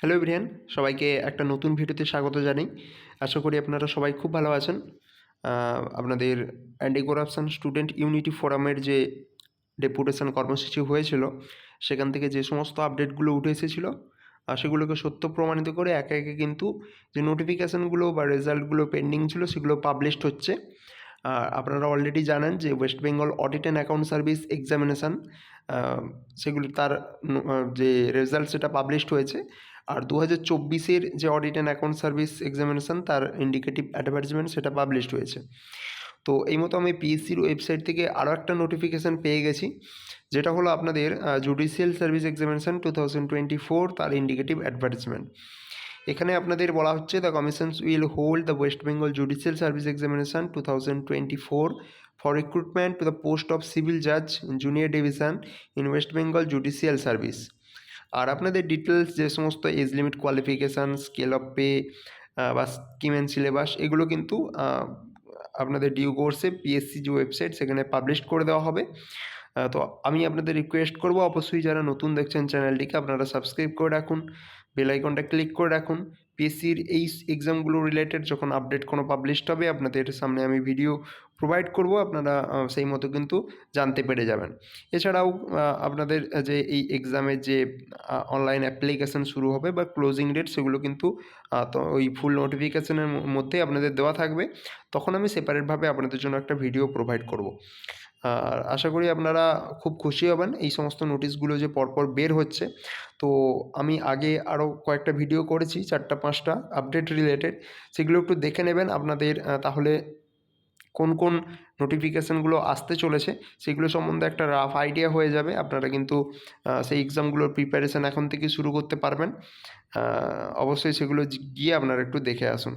Hello everyone, সবাইকে একটা নতুন ভিডিওতে স্বাগত জানাই। আশা করি আপনারা সবাই খুব ভালো আছেন। আপনাদের অ্যান্টি করাপশন স্টুডেন্ট ইউনিটি ফোরামের যে ডেপুটেশন কর্মসূচি হয়েছিল, সেখান থেকে যে সমস্ত আপডেটগুলো উঠে এসেছিলো, সেগুলোকে সত্য প্রমাণিত করে একে একে কিন্তু যে নোটিফিকেশানগুলো বা রেজাল্টগুলো পেন্ডিং ছিল সেগুলো পাবলিশড হচ্ছে। আপনারা অলরেডি জানেন যে West Bengal audit and account service examination, সেগুলি তার যে রেজাল্ট সেটা পাবলিশড হয়েছে। আর 2024-এর যে audit and account service examination তার ইন্ডিকেটিভ অ্যাডভার্টাইজমেন্ট সেটা পাবলিশড হয়েছে। তো এই মতো আমি পিএসসির ওয়েবসাইট থেকে আরও একটা নোটিফিকেশান পেয়ে গেছি, যেটা হলো আপনাদের জুডিশিয়াল সার্ভিস এক্সামিনেশান 2024 তার ইন্ডিকেটিভ অ্যাডভার্টাইজমেন্ট। এখানে আপনাদের বলা হচ্ছে the commissions will hold the West Bengal judicial service examination 2024 for recruitment to the post of civil জাজ junior division in West Bengal judicial service. আর আপনাদের ডিটেলস যে সমস্ত age limit, qualification, scale of pay বা scheme and syllabus, এগুলো কিন্তু আপনাদের due কোর্সে পিএসসি যে ওয়েবসাইট সেখানে পাবলিশ করে দেওয়া হবে। তো আমি আপনাদের রিকোয়েস্ট করব, অবশ্যই যারা নতুন দেখছেন চ্যানেলটিকে আপনারা সাবস্ক্রাইব করে রাখুন, বেল আইকনটা ক্লিক করে রাখুন। পিএসসির এই এক্সামগুলো রিলেটেড যখন আপডেট কোনো পাবলিশড হবে আপনাদের সামনে আমি ভিডিও প্রোভাইড করব, আপনারা সেই মতো কিন্তু জানতে পেরে যাবেন। এছাড়াও আপনাদের যে এই এক্সামের যে অনলাইন অ্যাপ্লিকেশান শুরু হবে বা ক্লোজিং ডেট, সেগুলো কিন্তু তো ওই ফুল নোটিফিকেশানের মধ্যেই আপনাদের দেওয়া থাকবে। তখন আমি সেপারেটভাবে আপনাদের জন্য একটা ভিডিও প্রোভাইড করব। আর আশা করি আপনারা খুব খুশি হবেন এই সমস্ত নোটিশগুলো যে পরপর বের হচ্ছে। তো আমি আগে আরও কয়েকটা ভিডিও করেছি, 4-5টা আপডেট রিলেটেড, সেগুলো একটু দেখে নেবেন। আপনাদের তাহলে কোন কোন নোটিফিকেশানগুলো আসতে চলেছে সেগুলো সম্বন্ধে একটা রাফ আইডিয়া হয়ে যাবে। আপনারা কিন্তু সেই এক্সামগুলোর প্রিপারেশান এখন থেকেই শুরু করতে পারবেন। অবশ্যই সেগুলো গিয়ে আপনারা একটু দেখে আসুন।